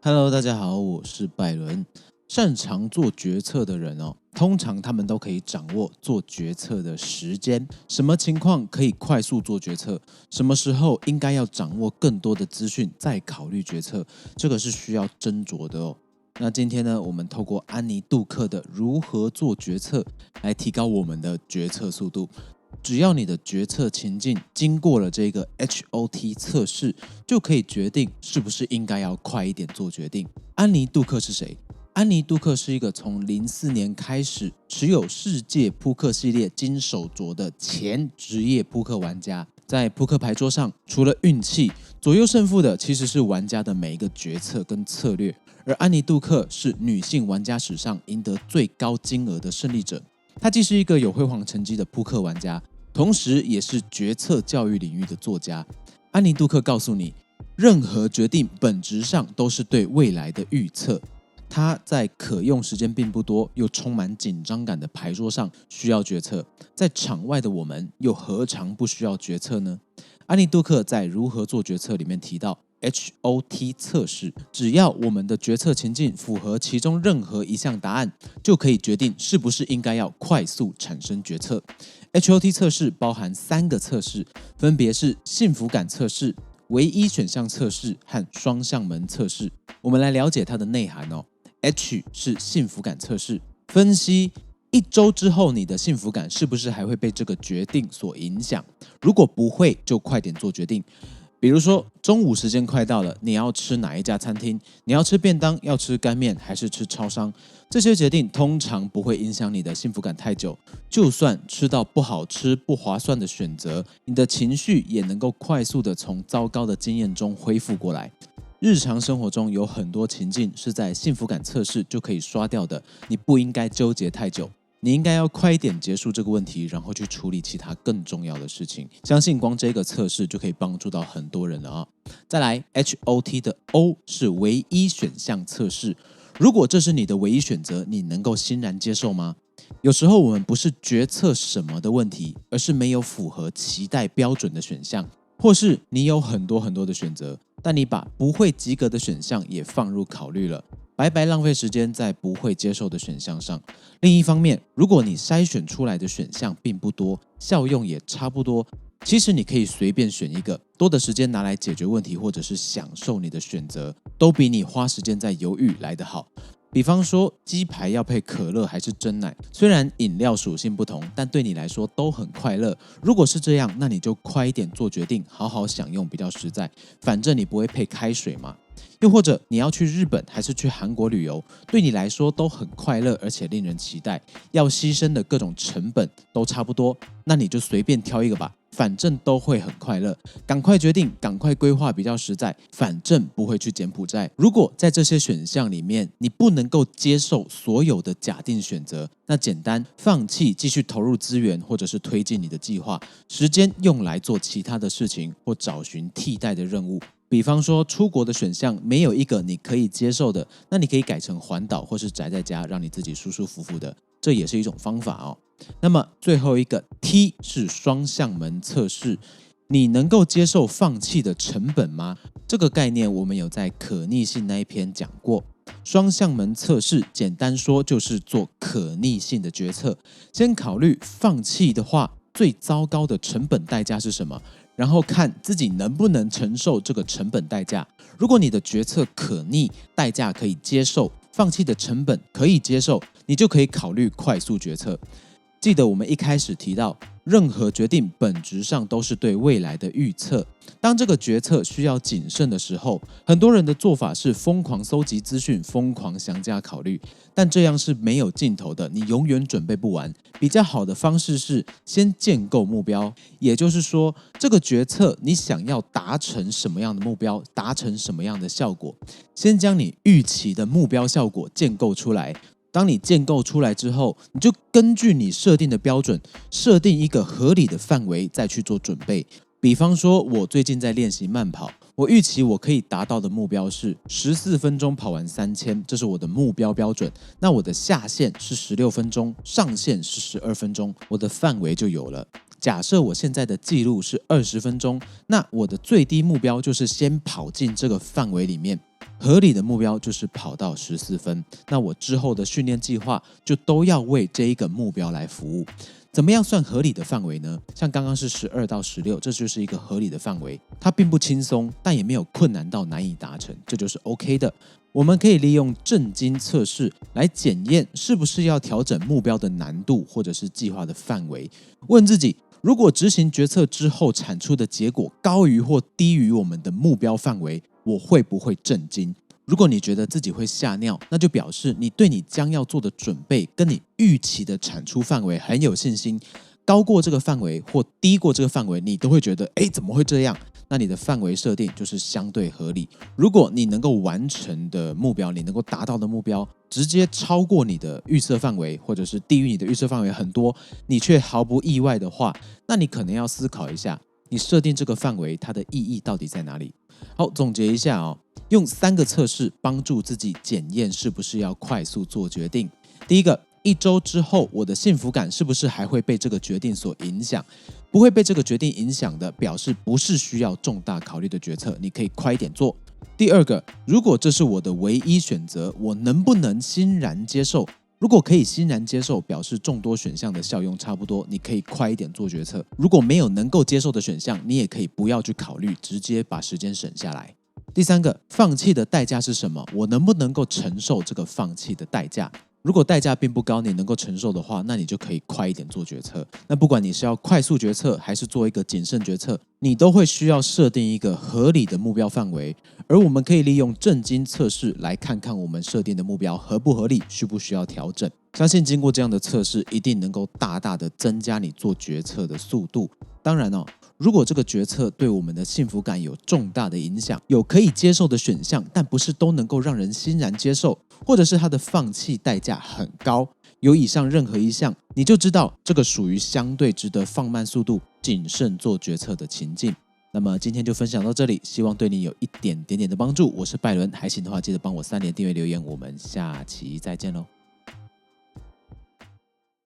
Hello，大家好，我是拜伦。擅长做决策的人通常他们都可以掌握做决策的时间，什么情况可以快速做决策，什么时候应该要掌握更多的资讯再考虑决策，这个是需要斟酌的哦。那今天呢，我们透过安妮杜克的如何做决策来提高我们的决策速度。只要你的决策情境经过了这个 HOT 测试，就可以决定是不是应该要快一点做决定。安妮杜克是谁？安妮杜克是一个从04年开始持有世界扑克系列金手镯的前职业扑克玩家。在扑克牌桌上，除了运气，左右胜负的其实是玩家的每一个决策跟策略。而安妮杜克是女性玩家史上赢得最高金额的胜利者。她既是一个有辉煌成绩的扑克玩家，同时也是决策教育领域的作家。安妮杜克告诉你，任何决定本质上都是对未来的预测。他在可用时间并不多又充满紧张感的牌桌上需要决策，在场外的我们又何尝不需要决策呢？安妮杜克在如何做决策里面提到HOT 测试，只要我们的决策情境符合其中任何一项答案，就可以决定是不是应该要快速产生决策。HOT 测试包含3个测试，分别是幸福感测试、唯一选项测试和双向门测试。我们来了解它的内涵H 是幸福感测试，分析1周之后你的幸福感是不是还会被这个决定所影响，如果不会，就快点做决定。比如说中午时间快到了，你要吃哪一家餐厅？你要吃便当，要吃干面，还是吃超商？这些决定通常不会影响你的幸福感太久，就算吃到不好吃、不划算的选择，你的情绪也能够快速的从糟糕的经验中恢复过来。日常生活中有很多情境是在幸福感测试就可以刷掉的，你不应该纠结太久，你应该要快一点结束这个问题，然后去处理其他更重要的事情。相信光这个测试就可以帮助到很多人了再来 HOT 的 O 是唯一选项测试，如果这是你的唯一选择，你能够欣然接受吗？有时候我们不是决策什么的问题，而是没有符合期待标准的选项，或是你有很多的选择，但你把不会及格的选项也放入考虑了，白白浪费时间在不会接受的选项上。另一方面，如果你筛选出来的选项并不多，效用也差不多，其实你可以随便选一个，多的时间拿来解决问题或者是享受你的选择，都比你花时间在犹豫来得好。比方说鸡排要配可乐还是珍奶，虽然饮料属性不同，但对你来说都很快乐。如果是这样，那你就快一点做决定，好好享用比较实在，反正你不会配开水嘛。又或者你要去日本还是去韩国旅游，对你来说都很快乐而且令人期待，要牺牲的各种成本都差不多，那你就随便挑一个吧，反正都会很快乐，赶快决定，赶快规划比较实在，反正不会去柬埔寨。如果在这些选项里面你不能够接受所有的假定选择，那简单放弃继续投入资源或者是推进你的计划，时间用来做其他的事情或找寻替代的任务。比方说出国的选项没有一个你可以接受的，那你可以改成环岛或是宅在家，让你自己舒舒服服的，这也是一种方法那么最后一个 T 是双向门测试，你能够接受放弃的成本吗？这个概念我们有在可逆性那一篇讲过。双向门测试简单说就是做可逆性的决策，先考虑放弃的话最糟糕的成本代价是什么，然后看自己能不能承受这个成本代价。如果你的决策可逆，代价可以接受，放弃的成本可以接受，你就可以考虑快速决策。记得我们一开始提到，任何决定本质上都是对未来的预测。当这个决策需要谨慎的时候，很多人的做法是疯狂搜集资讯，疯狂详加考虑，但这样是没有尽头的，你永远准备不完。比较好的方式是先建构目标，也就是说，这个决策你想要达成什么样的目标，达成什么样的效果，先将你预期的目标效果建构出来。当你建构出来之后，你就根据你设定的标准，设定一个合理的范围，再去做准备。比方说，我最近在练习慢跑，我预期我可以达到的目标是14分钟跑完3000，这是我的目标标准。那我的下限是16分钟，上限是12分钟，我的范围就有了。假设我现在的记录是20分钟，那我的最低目标就是先跑进这个范围里面。合理的目标就是跑到14分，那我之后的训练计划就都要为这一个目标来服务。怎么样算合理的范围呢？像刚刚是12到16，这就是一个合理的范围，它并不轻松，但也没有困难到难以达成，这就是 OK 的。我们可以利用正经测试来检验是不是要调整目标的难度或者是计划的范围，问自己，如果执行决策之后产出的结果高于或低于我们的目标范围，我会不会震惊？如果你觉得自己会吓尿，那就表示你对你将要做的准备跟你预期的产出范围很有信心，高过这个范围或低过这个范围，你都会觉得怎么会这样？那你的范围设定就是相对合理。如果你能够完成的目标，你能够达到的目标直接超过你的预设范围，或者是低于你的预设范围很多，你却毫不意外的话，那你可能要思考一下，你设定这个范围它的意义到底在哪里？好，总结一下用3个测试帮助自己检验是不是要快速做决定。第一个，1周之后我的幸福感是不是还会被这个决定所影响？不会被这个决定影响的，表示不是需要重大考虑的决策，你可以快一点做。第二个，如果这是我的唯一选择，我能不能欣然接受？如果可以欣然接受，表示众多选项的效用差不多，你可以快一点做决策。如果没有能够接受的选项，你也可以不要去考虑，直接把时间省下来。第三个，放弃的代价是什么？我能不能够承受这个放弃的代价？如果代价并不高，你能够承受的话，那你就可以快一点做决策。那不管你是要快速决策，还是做一个谨慎决策，你都会需要设定一个合理的目标范围。而我们可以利用正经测试来看看我们设定的目标合不合理，需不需要调整。相信经过这样的测试，一定能够大大的增加你做决策的速度。当然如果这个决策对我们的幸福感有重大的影响，有可以接受的选项，但不是都能够让人欣然接受，或者是它的放弃代价很高，有以上任何一项，你就知道这个属于相对值得放慢速度、谨慎做决策的情境。那么今天就分享到这里，希望对你有一点点的帮助。我是拜伦，还行的话记得帮我3连订阅留言，我们下期再见喽。